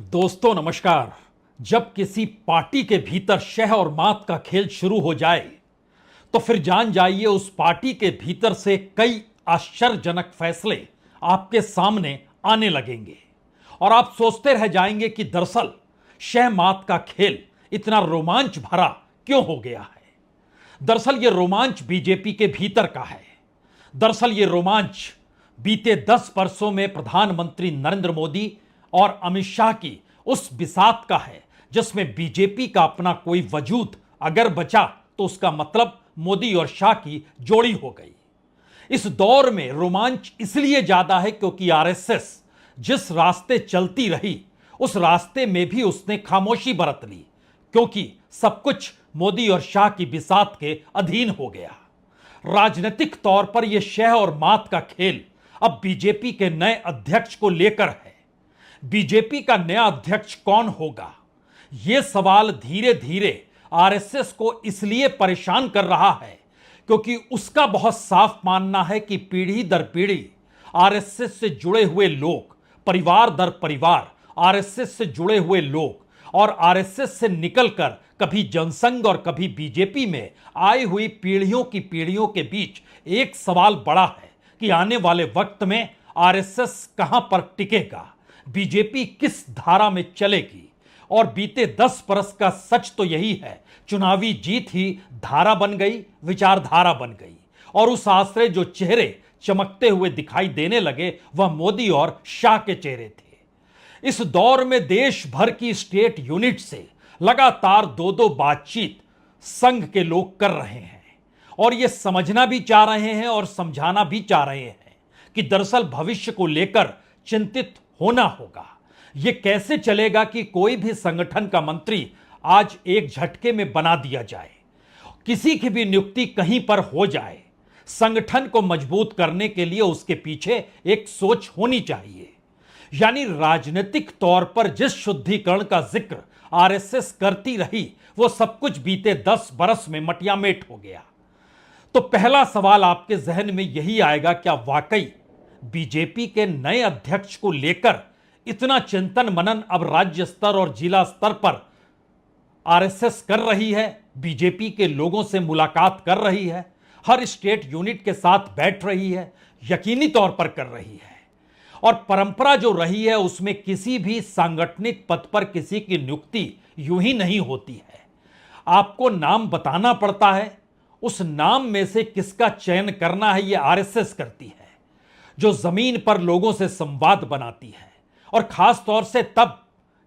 दोस्तों नमस्कार। जब किसी पार्टी के भीतर शह और मात का खेल शुरू हो जाए तो फिर जान जाइए उस पार्टी के भीतर से कई आश्चर्यजनक फैसले आपके सामने आने लगेंगे और आप सोचते रह जाएंगे कि दरअसल शह मात का खेल इतना रोमांच भरा क्यों हो गया है। दरअसल यह रोमांच बीजेपी के भीतर का है। दरअसल यह रोमांच बीते 10 वर्षों में प्रधानमंत्री नरेंद्र मोदी और अमित शाह की उस बिसात का है जिसमें बीजेपी का अपना कोई वजूद अगर बचा तो उसका मतलब मोदी और शाह की जोड़ी हो गई। इस दौर में रोमांच इसलिए ज्यादा है क्योंकि आरएसएस जिस रास्ते चलती रही उस रास्ते में भी उसने खामोशी बरत ली, क्योंकि सब कुछ मोदी और शाह की बिसात के अधीन हो गया। राजनीतिक तौर पर यह शह और मात का खेल अब बीजेपी के नए अध्यक्ष को लेकर है। बीजेपी का नया अध्यक्ष कौन होगा, यह सवाल धीरे धीरे आरएसएस को इसलिए परेशान कर रहा है क्योंकि उसका बहुत साफ मानना है कि पीढ़ी दर पीढ़ी आरएसएस से जुड़े हुए लोग, परिवार दर परिवार आरएसएस से जुड़े हुए लोग और आरएसएस से निकलकर कभी जनसंघ और कभी बीजेपी में आई हुई पीढ़ियों के बीच एक सवाल बड़ा है कि आने वाले वक्त में आरएसएस कहां पर टिकेगा, बीजेपी किस धारा में चलेगी। और बीते 10 वर्ष का सच तो यही है, चुनावी जीत ही धारा बन गई, विचारधारा बन गई और उस आश्रय जो चेहरे चमकते हुए दिखाई देने लगे वह मोदी और शाह के चेहरे थे। इस दौर में देश भर की स्टेट यूनिट से लगातार दो बातचीत संघ के लोग कर रहे हैं और यह समझना भी चाह रहे हैं और समझाना भी चाह रहे हैं कि दरअसल भविष्य को लेकर चिंतित होना होगा। यह कैसे चलेगा कि कोई भी संगठन का मंत्री आज एक झटके में बना दिया जाए, किसी की भी नियुक्ति कहीं पर हो जाए। संगठन को मजबूत करने के लिए उसके पीछे एक सोच होनी चाहिए। यानी राजनीतिक तौर पर जिस शुद्धिकरण का जिक्र आरएसएस करती रही वो सब कुछ बीते 10 बरस में मटियामेट हो गया। तो पहला सवाल आपके जहन में यही आएगा, क्या वाकई बीजेपी के नए अध्यक्ष को लेकर इतना चिंतन मनन अब राज्य स्तर और जिला स्तर पर आरएसएस कर रही है, बीजेपी के लोगों से मुलाकात कर रही है, हर स्टेट यूनिट के साथ बैठ रही है, यकीनी तौर पर कर रही है। और परंपरा जो रही है उसमें किसी भी सांगठनिक पद पर किसी की नियुक्ति यूं ही नहीं होती है। आपको नाम बताना पड़ता है, उस नाम में से किसका चयन करना है यह आरएसएस करती है, जो जमीन पर लोगों से संवाद बनाती है और खास तौर से तब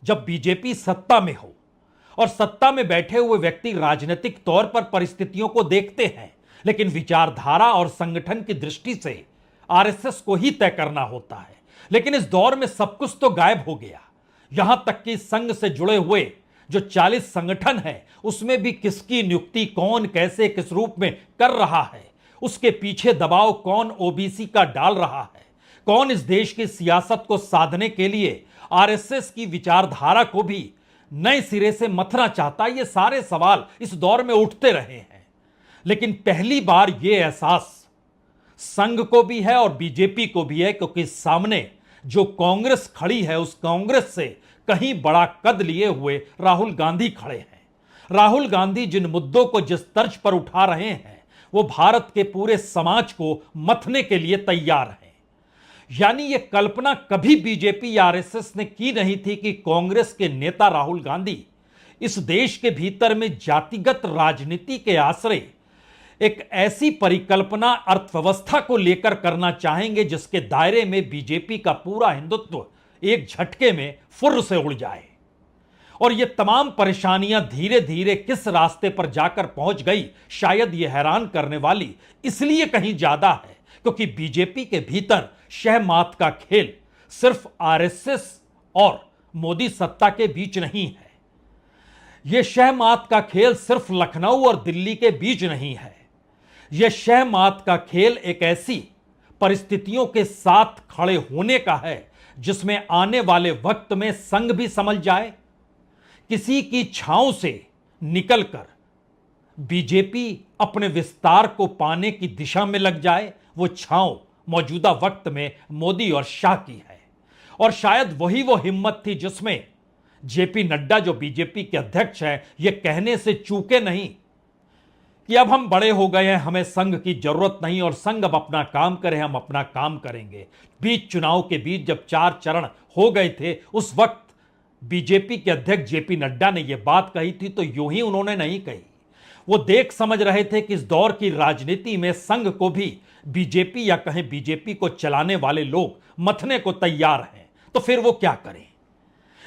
जब बीजेपी सत्ता में हो और सत्ता में बैठे हुए व्यक्ति राजनीतिक तौर पर परिस्थितियों को देखते हैं लेकिन विचारधारा और संगठन की दृष्टि से आरएसएस को ही तय करना होता है। लेकिन इस दौर में सब कुछ तो गायब हो गया, यहां तक कि संघ से जुड़े हुए जो 40 संगठन है उसमें भी किसकी नियुक्ति कौन कैसे किस रूप में कर रहा है, उसके पीछे दबाव कौन ओबीसी का डाल रहा है, कौन इस देश की सियासत को साधने के लिए आरएसएस की विचारधारा को भी नए सिरे से मथना चाहता है, ये सारे सवाल इस दौर में उठते रहे हैं। लेकिन पहली बार यह एहसास संघ को भी है और बीजेपी को भी है क्योंकि सामने जो कांग्रेस खड़ी है उस कांग्रेस से कहीं बड़ा कद लिए हुए राहुल गांधी खड़े हैं। राहुल गांधी जिन मुद्दों को जिस तर्ज पर उठा रहे हैं वो भारत के पूरे समाज को मथने के लिए तैयार हैं। यानी यह कल्पना कभी बीजेपी या आरएसएस ने की नहीं थी कि कांग्रेस के नेता राहुल गांधी इस देश के भीतर में जातिगत राजनीति के आश्रय एक ऐसी परिकल्पना अर्थव्यवस्था को लेकर करना चाहेंगे जिसके दायरे में बीजेपी का पूरा हिंदुत्व एक झटके में फुर्र से उड़ जाए। और ये तमाम परेशानियां धीरे धीरे किस रास्ते पर जाकर पहुंच गई, शायद ये हैरान करने वाली इसलिए कहीं ज्यादा है क्योंकि बीजेपी के भीतर शहमात का खेल सिर्फ आरएसएस और मोदी सत्ता के बीच नहीं है। यह शहमात का खेल सिर्फ लखनऊ और दिल्ली के बीच नहीं है। यह शहमात का खेल एक ऐसी परिस्थितियों के साथ खड़े होने का है जिसमें आने वाले वक्त में संघ भी समझ जाए, किसी की छांव से निकलकर बीजेपी अपने विस्तार को पाने की दिशा में लग जाए। वो छांव मौजूदा वक्त में मोदी और शाह की है और शायद वही वो हिम्मत थी जिसमें जेपी नड्डा जो बीजेपी के अध्यक्ष हैं, ये कहने से चूके नहीं कि अब हम बड़े हो गए हैं, हमें संघ की जरूरत नहीं और संघ अब अपना काम करे, हम अपना काम करेंगे। बीच चुनाव के बीच जब 4 चरण हो गए थे, उस वक्त बीजेपी के अध्यक्ष जेपी नड्डा ने यह बात कही थी, तो यूं ही उन्होंने नहीं कही। वो देख समझ रहे थे कि इस दौर की राजनीति में संघ को भी बीजेपी या कहें बीजेपी को चलाने वाले लोग मथने को तैयार हैं, तो फिर वो क्या करें।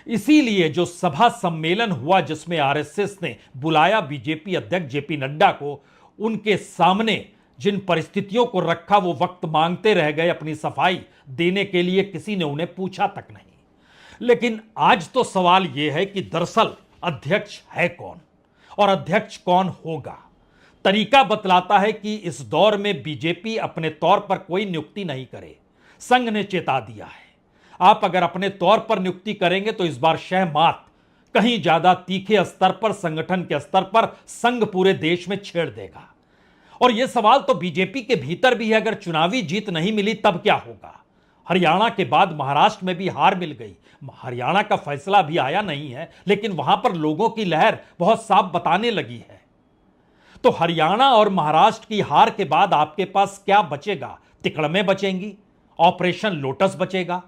इसीलिए जो सभा सम्मेलन हुआ जिसमें आरएसएस ने बुलाया बीजेपी अध्यक्ष जेपी नड्डा को, उनके सामने जिन परिस्थितियों को रखा वो वक्त मांगते रह गए, अपनी सफाई देने के लिए किसी ने उन्हें पूछा तक नहीं। लेकिन आज तो सवाल यह है कि दरअसल अध्यक्ष है कौन और अध्यक्ष कौन होगा। तरीका बतलाता है कि इस दौर में बीजेपी अपने तौर पर कोई नियुक्ति नहीं करे। संघ ने चेता दिया है, आप अगर अपने तौर पर नियुक्ति करेंगे तो इस बार शह मात कहीं ज्यादा तीखे स्तर पर, संगठन के स्तर पर संघ पूरे देश में छेड़ देगा। और यह सवाल तो बीजेपी के भीतर भी है, अगर चुनावी जीत नहीं मिली तब क्या होगा। हरियाणा के बाद महाराष्ट्र में भी हार मिल गई। हरियाणा का फैसला भी आया नहीं है, लेकिन वहां पर लोगों की लहर बहुत साफ बताने लगी है। तो हरियाणा और महाराष्ट्र की हार के बाद आपके पास क्या बचेगा? तिकड़में बचेंगी, ऑपरेशन लोटस बचेगा,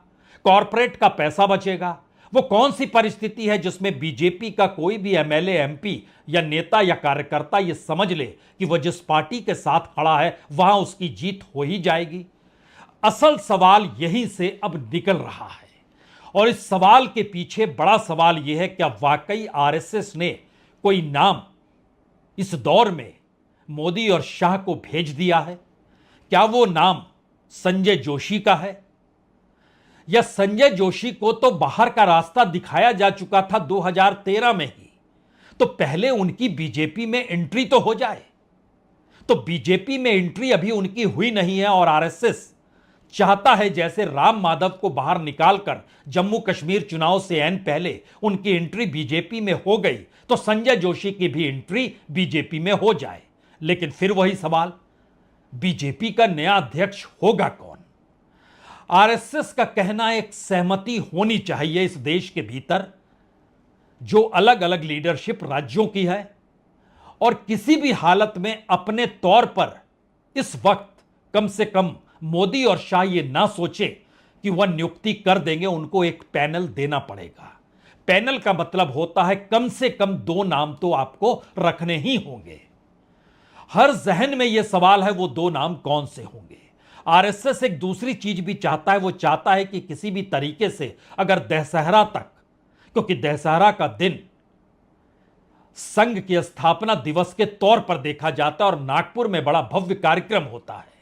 कॉरपोरेट का पैसा बचेगा। वो कौन सी परिस्थिति है जिसमें बीजेपी का कोई भी एमएलए, एमपी या नेता या कार्यकर्ता ये समझ ले कि वह जिस पार्टी के साथ खड़ा है वहां उसकी जीत हो ही जाएगी। असल सवाल यहीं से अब निकल रहा है और इस सवाल के पीछे बड़ा सवाल यह है, क्या वाकई आरएसएस ने कोई नाम इस दौर में मोदी और शाह को भेज दिया है? क्या वो नाम संजय जोशी का है? या संजय जोशी को तो बाहर का रास्ता दिखाया जा चुका था 2013 में ही, तो पहले उनकी बीजेपी में एंट्री तो हो जाए। तो बीजेपी में एंट्री अभी उनकी हुई नहीं है और आरएसएस चाहता है जैसे राम माधव को बाहर निकालकर जम्मू कश्मीर चुनाव से ऐन पहले उनकी एंट्री बीजेपी में हो गई, तो संजय जोशी की भी एंट्री बीजेपी में हो जाए। लेकिन फिर वही सवाल, बीजेपी का नया अध्यक्ष होगा कौन? आरएसएस का कहना एक सहमति होनी चाहिए इस देश के भीतर जो अलग अलग लीडरशिप राज्यों की है, और किसी भी हालत में अपने तौर पर इस वक्त कम से कम मोदी और शाह ये ना सोचे कि वह नियुक्ति कर देंगे, उनको एक पैनल देना पड़ेगा। पैनल का मतलब होता है कम से कम 2 नाम तो आपको रखने ही होंगे। हर जहन में यह सवाल है वो 2 नाम कौन से होंगे। आरएसएस एक दूसरी चीज भी चाहता है, वो चाहता है कि किसी भी तरीके से अगर दशहरा तक, क्योंकि दशहरा का दिन संघ की स्थापना दिवस के तौर पर देखा जाता है और नागपुर में बड़ा भव्य कार्यक्रम होता है,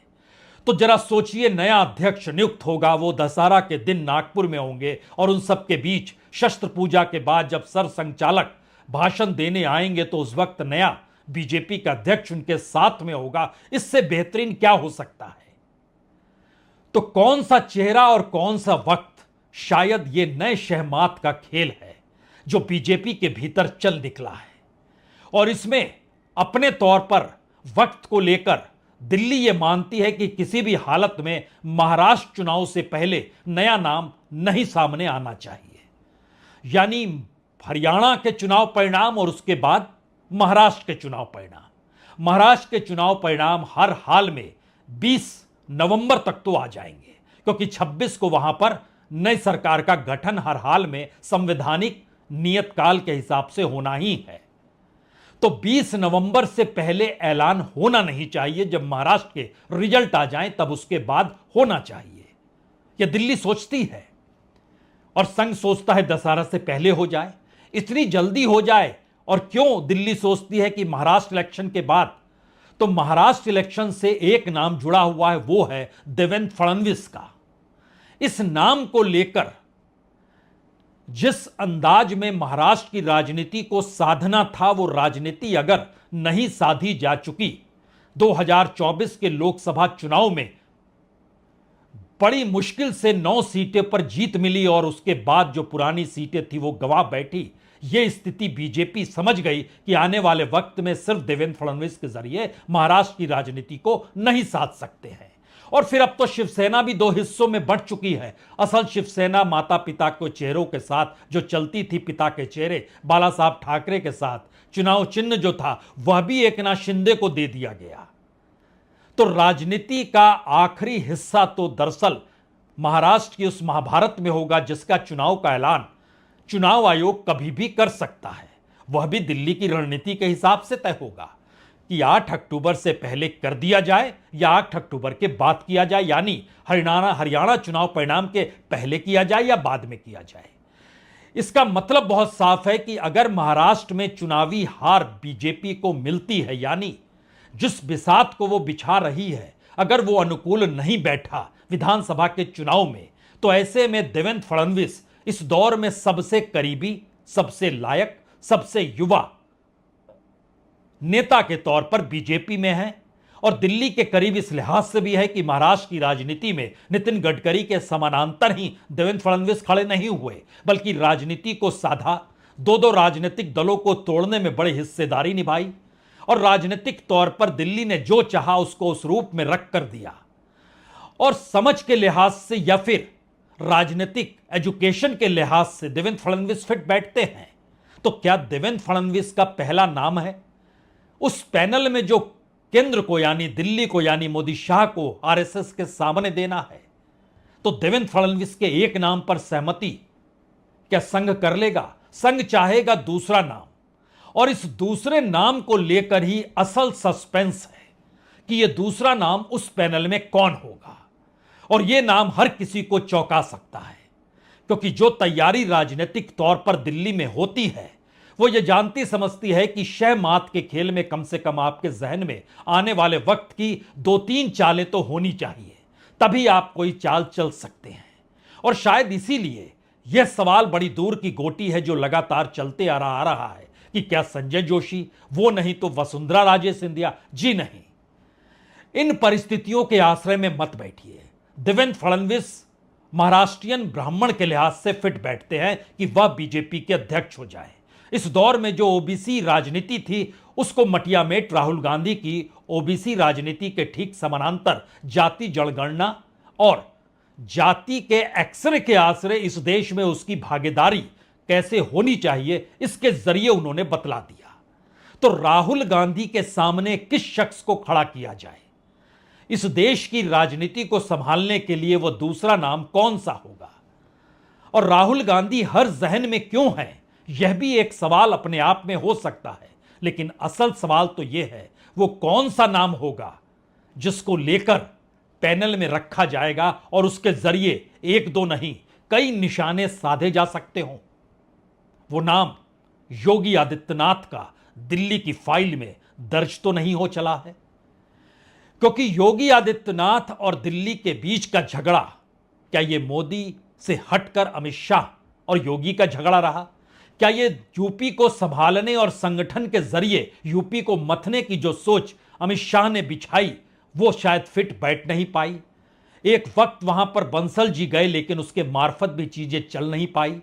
तो जरा सोचिए नया अध्यक्ष नियुक्त होगा, वो दशहरा के दिन नागपुर में होंगे और उन सब के बीच शस्त्र पूजा के बाद जब सरसंघचालक भाषण देने आएंगे तो उस वक्त नया बीजेपी का अध्यक्ष उनके साथ में होगा। इससे बेहतरीन क्या हो सकता है? तो कौन सा चेहरा और कौन सा वक्त, शायद ये नए शहमात का खेल है जो बीजेपी के भीतर चल निकला है। और इसमें अपने तौर पर वक्त को लेकर दिल्ली ये मानती है कि किसी भी हालत में महाराष्ट्र चुनाव से पहले नया नाम नहीं सामने आना चाहिए। यानी हरियाणा के चुनाव परिणाम और उसके बाद महाराष्ट्र के चुनाव परिणाम। महाराष्ट्र के चुनाव परिणाम हर हाल में 20 नवंबर तक तो आ जाएंगे, क्योंकि 26 को वहां पर नई सरकार का गठन हर हाल में संवैधानिक नियत काल के हिसाब से होना ही है। तो 20 नवंबर से पहले ऐलान होना नहीं चाहिए। जब महाराष्ट्र के रिजल्ट आ जाएं तब उसके बाद होना चाहिए। यह दिल्ली सोचती है और संघ सोचता है दशहरा से पहले हो जाए। इतनी जल्दी हो जाए, और क्यों दिल्ली सोचती है कि महाराष्ट्र इलेक्शन के बाद? तो महाराष्ट्र इलेक्शन से एक नाम जुड़ा हुआ है, वो है देवेंद्र फडणवीस का। इस नाम को लेकर जिस अंदाज में महाराष्ट्र की राजनीति को साधना था, वो राजनीति अगर नहीं साधी जा चुकी, 2024 के लोकसभा चुनाव में बड़ी मुश्किल से 9 सीटें पर जीत मिली और उसके बाद जो पुरानी सीटें थी वो गंवा बैठी। ये स्थिति बीजेपी समझ गई कि आने वाले वक्त में सिर्फ देवेंद्र फडणवीस के जरिए महाराष्ट्र की राजनीति को नहीं साध सकते हैं। और फिर अब तो शिवसेना भी दो हिस्सों में बंट चुकी है। असल शिवसेना माता पिता के चेहरों के साथ जो चलती थी, पिता के चेहरे बाला साहब ठाकरे के साथ, चुनाव चिन्ह जो था वह भी एकनाथ शिंदे को दे दिया गया। तो राजनीति का आखिरी हिस्सा तो दरअसल महाराष्ट्र की उस महाभारत में होगा जिसका चुनाव का ऐलान चुनाव आयोग कभी भी कर सकता है। वह भी दिल्ली की रणनीति के हिसाब से तय होगा कि 8 अक्टूबर से पहले कर दिया जाए या 8 अक्टूबर के बाद किया जाए, यानी हरियाणा चुनाव परिणाम के पहले किया जाए या बाद में किया जाए। इसका मतलब बहुत साफ है कि अगर महाराष्ट्र में चुनावी हार बीजेपी को मिलती है, यानी जिस बिसात को वो बिछा रही है, अगर वो अनुकूल नहीं बैठा विधानसभा के चुनाव में, तो ऐसे में देवेंद्र फडणवीस इस दौर में सबसे करीबी, सबसे लायक, सबसे युवा नेता के तौर पर बीजेपी में है। और दिल्ली के करीब इस लिहाज से भी है कि महाराष्ट्र की राजनीति में नितिन गडकरी के समानांतर ही देवेंद्र फडणवीस खड़े नहीं हुए, बल्कि राजनीति को साधा, दो राजनीतिक दलों को तोड़ने में बड़ी हिस्सेदारी निभाई और राजनीतिक तौर पर दिल्ली ने जो चाहा उसको उस रूप में रख कर दिया। और समझ के लिहाज से या फिर राजनीतिक एजुकेशन के लिहाज से देवेंद्र फडणवीस फिट बैठते हैं। तो क्या देवेंद्र फडणवीस का पहला नाम है उस पैनल में जो केंद्र को यानी दिल्ली को यानी मोदी शाह को आरएसएस के सामने देना है? तो देवेंद्र फडणवीस के एक नाम पर सहमति क्या संघ कर लेगा? संघ चाहेगा दूसरा नाम, और इस दूसरे नाम को लेकर ही असल सस्पेंस है कि यह दूसरा नाम उस पैनल में कौन होगा। और यह नाम हर किसी को चौंका सकता है, क्योंकि जो तैयारी राजनीतिक तौर पर दिल्ली में होती है वो ये जानती समझती है कि शह मात के खेल में कम से कम आपके जहन में आने वाले वक्त की 2-3 चालें तो होनी चाहिए, तभी आप कोई चाल चल सकते हैं। और शायद इसीलिए यह सवाल बड़ी दूर की गोटी है जो लगातार चलते आ रहा है कि क्या संजय जोशी, वो नहीं तो वसुंधरा राजे सिंधिया? जी नहीं, इन परिस्थितियों के आश्रय में मत बैठिए। देवेंद्र फडणवीस महाराष्ट्रियन ब्राह्मण के लिहाज से फिट बैठते हैं कि वह बीजेपी के अध्यक्ष हो जाए। इस दौर में जो ओबीसी राजनीति थी उसको मटियामेट राहुल गांधी की ओबीसी राजनीति के ठीक समानांतर जाति जनगणना और जाति के एक्सरे के आश्रय इस देश में उसकी भागीदारी कैसे होनी चाहिए, इसके जरिए उन्होंने बतला दिया। तो राहुल गांधी के सामने किस शख्स को खड़ा किया जाए, इस देश की राजनीति को संभालने के लिए वो दूसरा नाम कौन सा होगा? और राहुल गांधी हर जहन में क्यों है, यह भी एक सवाल अपने आप में हो सकता है। लेकिन असल सवाल तो यह है वो कौन सा नाम होगा जिसको लेकर पैनल में रखा जाएगा और उसके जरिए एक दो नहीं कई निशाने साधे जा सकते हों। वो नाम योगी आदित्यनाथ का दिल्ली की फाइल में दर्ज तो नहीं हो चला है, क्योंकि योगी आदित्यनाथ और दिल्ली के बीच का झगड़ा क्या ये मोदी से हटकर अमित शाह और योगी का झगड़ा रहा? क्या ये यूपी को संभालने और संगठन के जरिए यूपी को मथने की जो सोच अमित शाह ने बिछाई वो शायद फिट बैठ नहीं पाई? एक वक्त वहां पर बंसल जी गए लेकिन उसके मार्फत भी चीजें चल नहीं पाई।